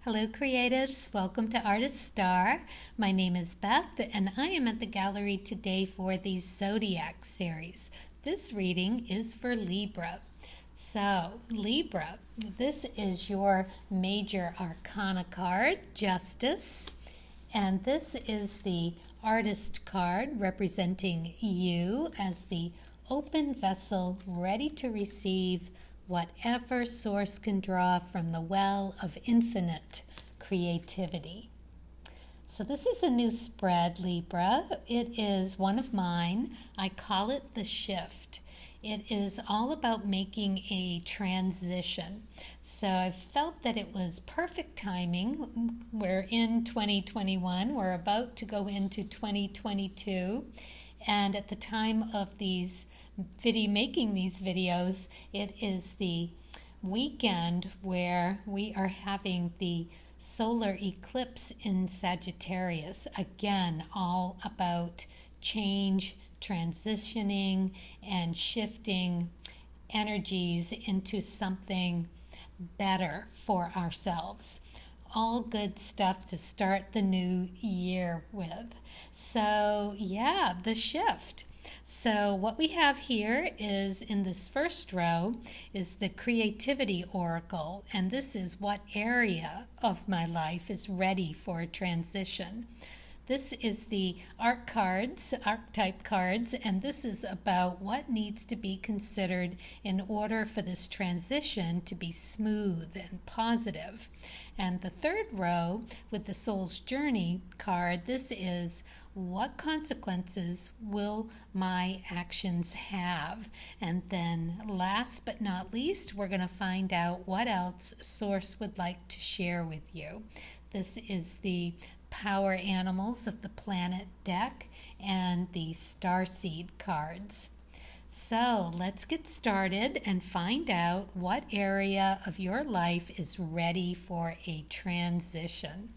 Hello creatives, welcome to Artist Star. My name is Beth and I am at the gallery today for the Zodiac series. This reading is for Libra. So Libra, this is your major arcana card, Justice. And this is the artist card representing you as the open vessel ready to receive whatever source can draw from the well of infinite creativity. So this is a new spread, Libra. It is one of mine. I call it the shift. It is all about making a transition. So I felt that it was perfect timing. We're in 2021. We're about to go into 2022. And at the time of making these videos, it is the weekend where we are having the solar eclipse in Sagittarius. Again, all about change, transitioning, and shifting energies into something better for ourselves. All good stuff to start the new year with. So yeah, the shift. So what we have here is, in this first row, is the creativity oracle, and this is what area of my life is ready for a transition. This is the Archetype Cards, and this is about what needs to be considered in order for this transition to be smooth and positive. And the third row, with the Soul's Journey card, this is what consequences will my actions have? And then last but not least, we're going to find out what else Source would like to share with you. This is the Power Animals of the Planet deck and the Starseed cards. So let's get started and find out what area of your life is ready for a transition.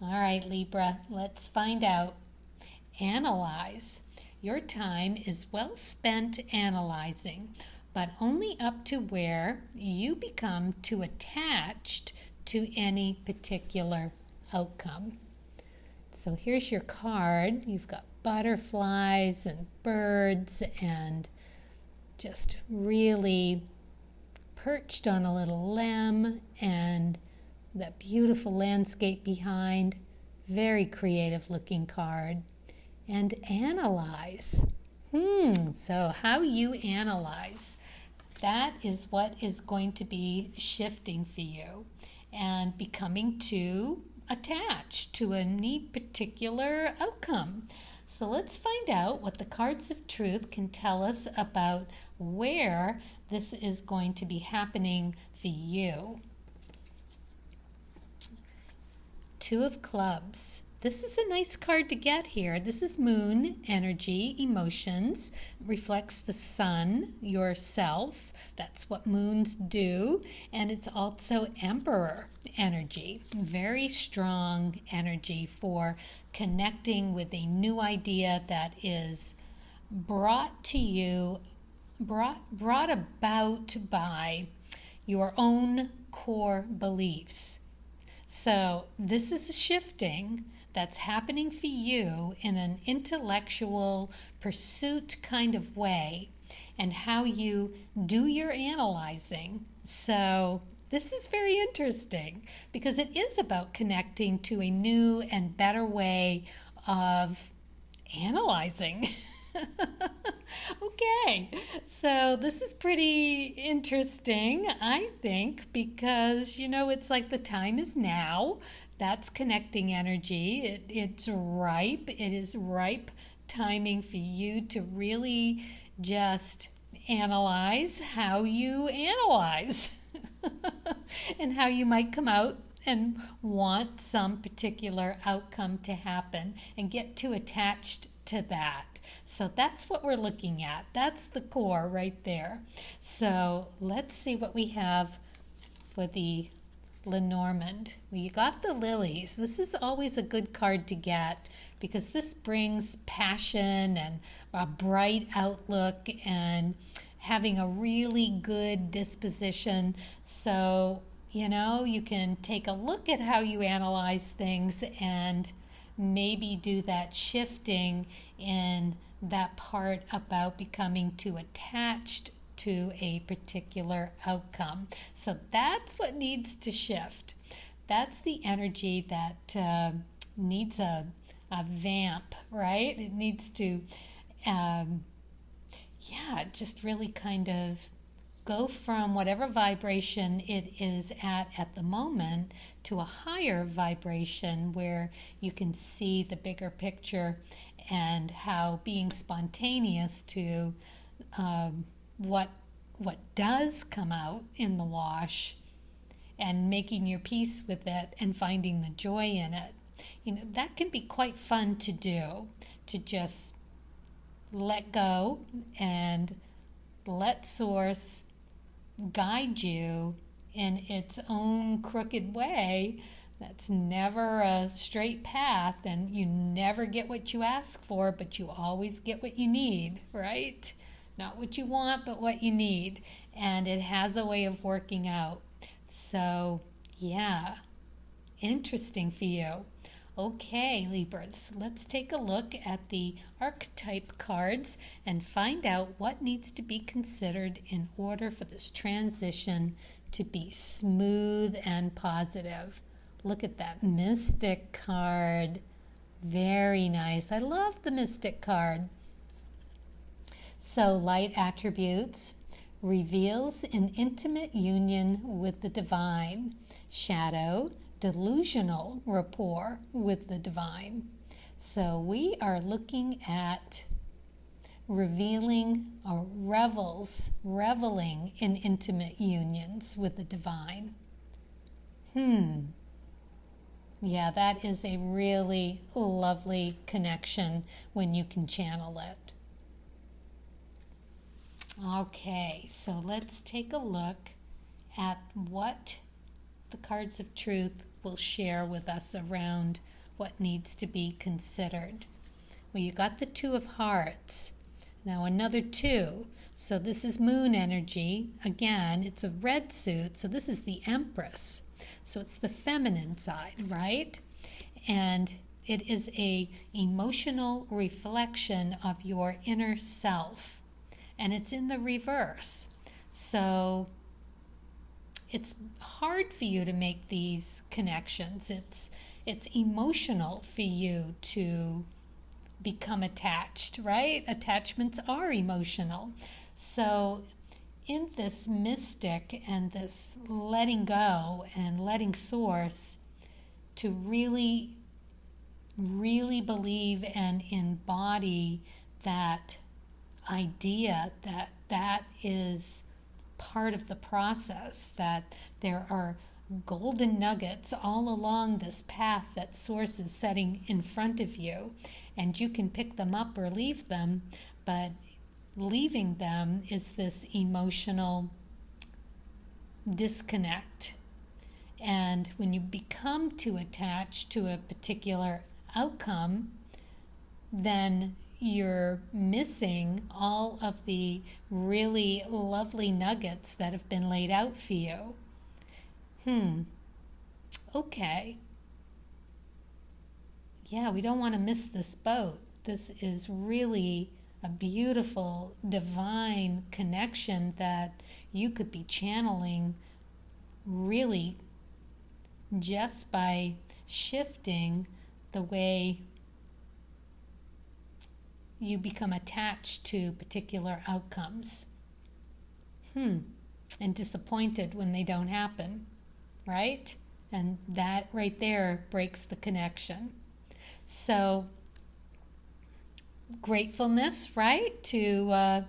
All right, Libra, let's find out. Analyze. Your time is well spent analyzing, but only up to where you become too attached to any particular outcome. So here's your card. You've got butterflies and birds and just really perched on a little limb and that beautiful landscape behind. Very creative looking card. And analyze. So how you analyze, that is what is going to be shifting for you and becoming too attached to any particular outcome. So let's find out what the cards of truth can tell us about where this is going to be happening for you. Two of Clubs. This is a nice card to get here. This is Moon energy, emotions, reflects the sun, yourself. That's what moons do. And it's also Emperor energy, very strong energy for connecting with a new idea that is brought to you, brought about by your own core beliefs. So this is a shifting that's happening for you in an intellectual pursuit kind of way, and how you do your analyzing. So this is very interesting because it is about connecting to a new and better way of analyzing. Okay, so this is pretty interesting, I think, because, it's like the time is now. That's connecting energy. It's ripe. It is ripe timing for you to really just analyze how you analyze and how you might come out and want some particular outcome to happen and get too attached to that. So that's what we're looking at. That's the core right there. So let's see what we have for the Lenormand. Well, you got the lilies. This is always a good card to get because this brings passion and a bright outlook and having a really good disposition. So You know, you can take a look at how you analyze things and maybe do that shifting in that part about becoming too attached to a particular outcome. So that's what needs to shift. That's the energy that needs a vamp, right? It needs to, just really kind of go from whatever vibration it is at the moment to a higher vibration where you can see the bigger picture and how being spontaneous to what does come out in the wash and making your peace with it and finding the joy in it. You know, that can be quite fun to do, to just let go and let Source guide you in its own crooked way. That's never a straight path, and you never get what you ask for, but you always get what you need, right? Not what you want, but what you need. And it has a way of working out. So, yeah, interesting for you. Okay, Libras, let's take a look at the archetype cards and find out what needs to be considered in order for this transition to be smooth and positive. Look at that Mystic card. Very nice. I love the Mystic card. So, light attributes reveals an intimate union with the divine. Shadow, delusional rapport with the divine. So we are looking at revealing or reveling in intimate unions with the divine. Yeah, that is a really lovely connection when you can channel it. Okay, so let's take a look at what the cards of truth will share with us around what needs to be considered. Well, you got the Two of Hearts. Now another two. So this is moon energy. Again, it's a red suit. So this is the Empress. So it's the feminine side, right? And it is a emotional reflection of your inner self. And it's in the reverse. So it's hard for you to make these connections. It's emotional for you to become attached, right? Attachments are emotional. So in this mystic and this letting go and letting Source to really, really believe and embody that idea that is part of the process, that there are golden nuggets all along this path that Source is setting in front of you, and you can pick them up or leave them, but leaving them is this emotional disconnect. And when you become too attached to a particular outcome, then you're missing all of the really lovely nuggets that have been laid out for you. Okay. Yeah, we don't want to miss this boat. This is really a beautiful, divine connection that you could be channeling really just by shifting the way you become attached to particular outcomes. And disappointed when they don't happen, right? And that right there breaks the connection. So gratefulness, right? To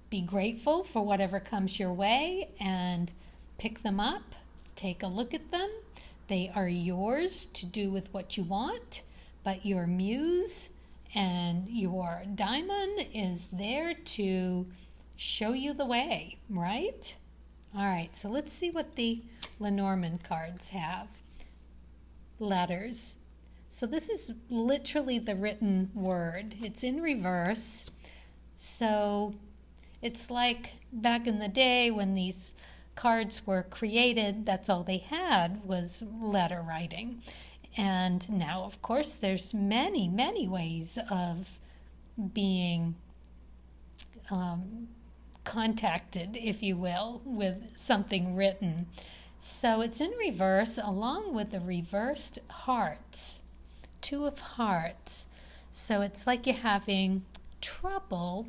be grateful for whatever comes your way and pick them up, take a look at them. They are yours to do with what you want, but your muse and your diamond is there to show you the way, right? All right, so let's see what the Lenormand cards have. Letters. So this is literally the written word. It's in reverse. So it's like back in the day when these cards were created, that's all they had was letter writing. And now, of course, there's many, many ways of being contacted, if you will, with something written. So it's in reverse, along with the reversed hearts, 2 of hearts. So it's like you're having trouble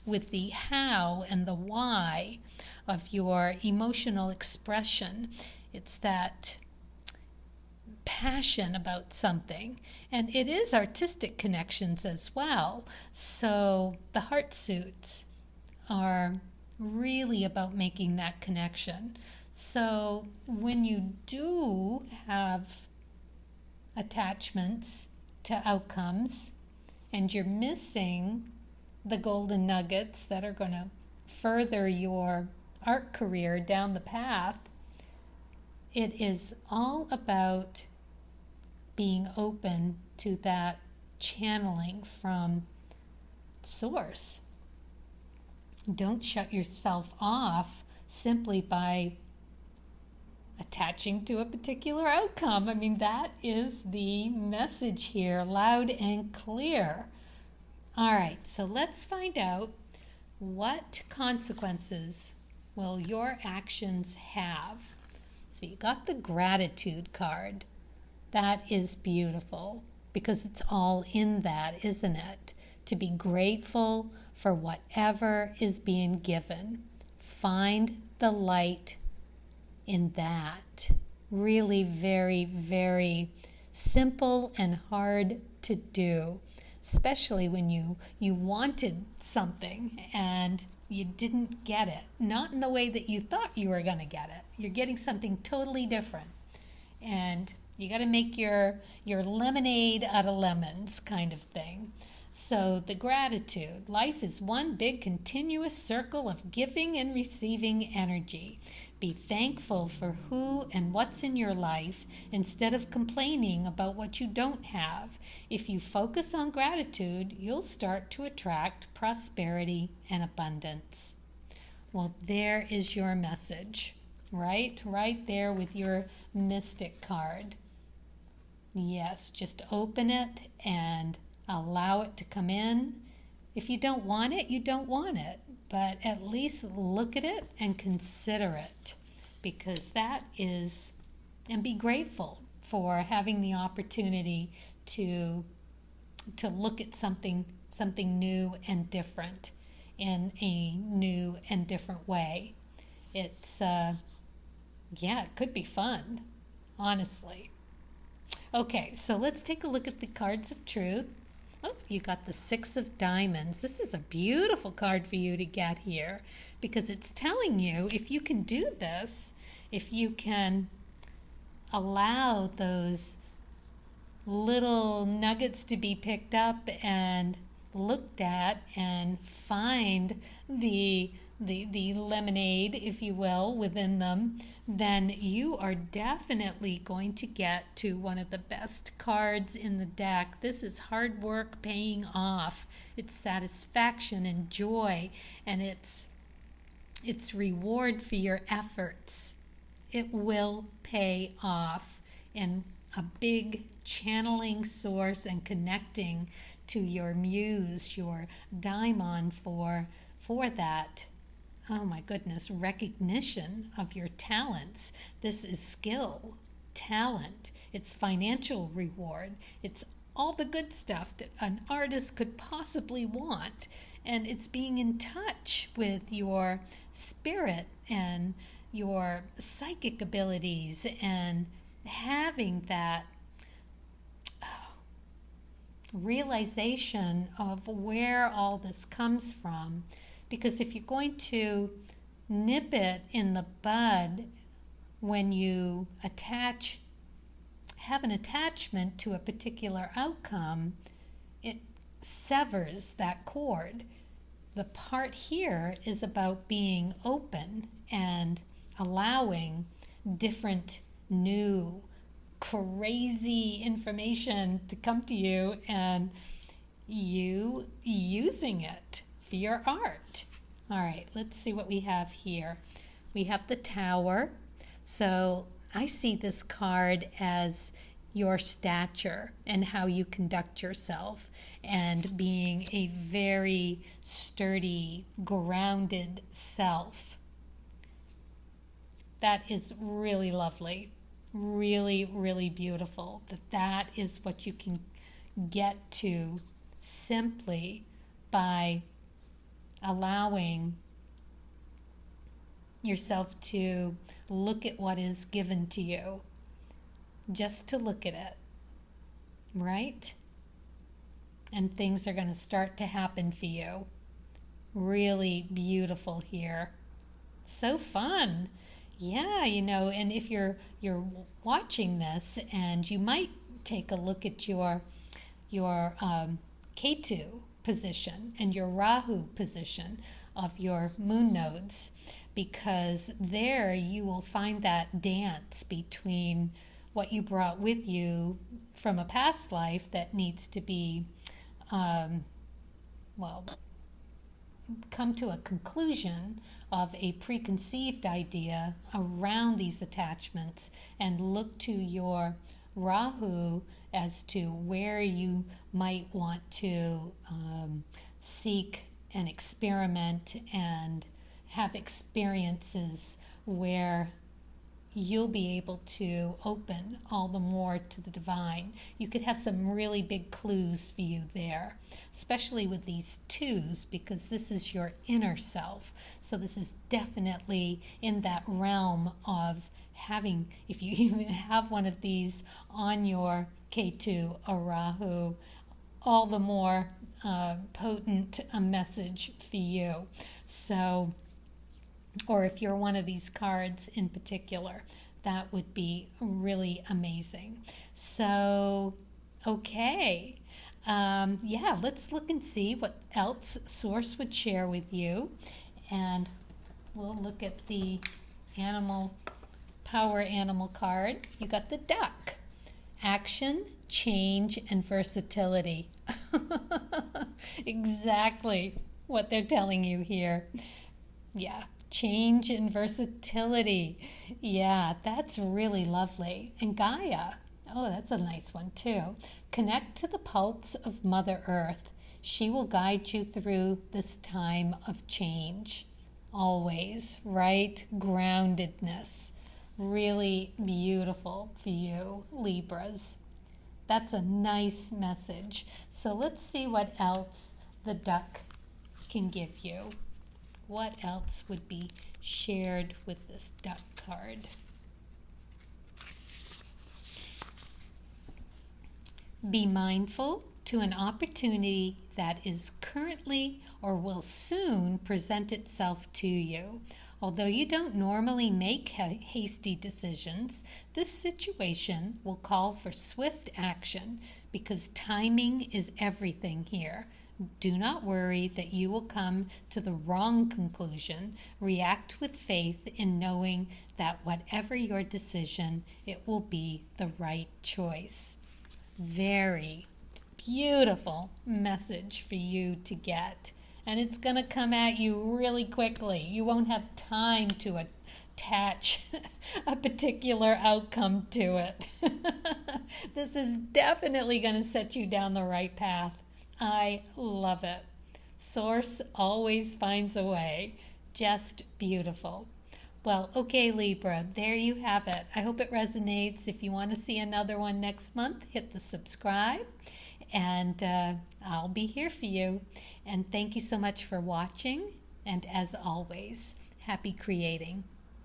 with the how and the why of your emotional expression. It's that passion about something, and it is artistic connections as well. So the heart suits are really about making that connection. So when you do have attachments to outcomes and you're missing the golden nuggets that are going to further your art career down the path, it is all about being open to that channeling from source. Don't shut yourself off simply by attaching to a particular outcome. I mean, that is the message here, loud and clear. All right, so let's find out what consequences will your actions have. So you got the gratitude card. That is beautiful because it's all in that, isn't it? To be grateful for whatever is being given. Find the light in that. Really very, very simple and hard to do, especially when you wanted something and you didn't get it. Not in the way that you thought you were going to get it. You're getting something totally different. And you got to make your lemonade out of lemons kind of thing. So the gratitude. Life is one big continuous circle of giving and receiving energy. Be thankful for who and what's in your life instead of complaining about what you don't have. If you focus on gratitude, you'll start to attract prosperity and abundance. Well, there is your message, right? Right there with your mystic card. Yes, just open it and allow it to come in. If you don't want it, you don't want it. But at least look at it and consider it, because that is, and be grateful for having the opportunity to look at something new and different in a new and different way. It's, it could be fun, honestly. Okay, so let's take a look at the cards of truth. Oh, you got the 6 of diamonds. This is a beautiful card for you to get here because it's telling you if you can do this, if you can allow those little nuggets to be picked up and looked at and find the lemonade, if you will, within them, then you are definitely going to get to one of the best cards in the deck. This is hard work paying off. It's satisfaction and joy, and it's reward for your efforts. It will pay off in a big channeling source and connecting to your muse, your daimon for that. Oh my goodness, recognition of your talents. This is skill, talent, it's financial reward, it's all the good stuff that an artist could possibly want. And it's being in touch with your spirit and your psychic abilities and having that realization of where all this comes from. Because if you're going to nip it in the bud when you have an attachment to a particular outcome, it severs that cord. The part here is about being open and allowing different, new, crazy information to come to you and you using it for your art. All right, let's see what we have here. we have the Tower. So I see this card as your stature and how you conduct yourself, and being a very sturdy, grounded self. That is really lovely. Really, really beautiful. That is what you can get to simply by allowing yourself to look at what is given to you. Just to look at it, right? And things are going to start to happen for you. Really beautiful here. So fun. Yeah, and if you're watching this, and you might take a look at your Ketu position and your Rahu position of your moon nodes, because there you will find that dance between what you brought with you from a past life that needs to be, come to a conclusion of a preconceived idea around these attachments, and look to your Rahu as to where you might want to seek and experiment and have experiences where you'll be able to open all the more to the divine. You could have some really big clues for you there, especially with these twos, because this is your inner self. So this is definitely in that realm of having, if you even have one of these on your K2 or Rahu, all the more potent a message for you. So, or if you're one of these cards in particular, that would be really amazing. So, okay. Let's look and see what else Source would share with you. And we'll look at the power animal card. You got the duck. Action, change, and versatility. Exactly what they're telling you here. Yeah. Change and versatility. Yeah, that's really lovely. And Gaia. Oh, that's a nice one too. Connect to the pulse of Mother Earth. She will guide you through this time of change. Always, right? Groundedness. Really beautiful for you, Libras. That's a nice message. So let's see what else the duck can give you. What else would be shared with this duck card? Be mindful to an opportunity that is currently or will soon present itself to you. Although you don't normally make hasty decisions, this situation will call for swift action because timing is everything here. Do not worry that you will come to the wrong conclusion. React with faith in knowing that whatever your decision, it will be the right choice. Very beautiful message for you to get. And it's going to come at you really quickly. You won't have time to attach a particular outcome to it. This is definitely going to set you down the right path. I love it. Source always finds a way. Just beautiful. Well, okay, Libra, there you have it. I hope it resonates. If you want to see another one next month, hit the subscribe, and I'll be here for you. And thank you so much for watching. And as always, happy creating.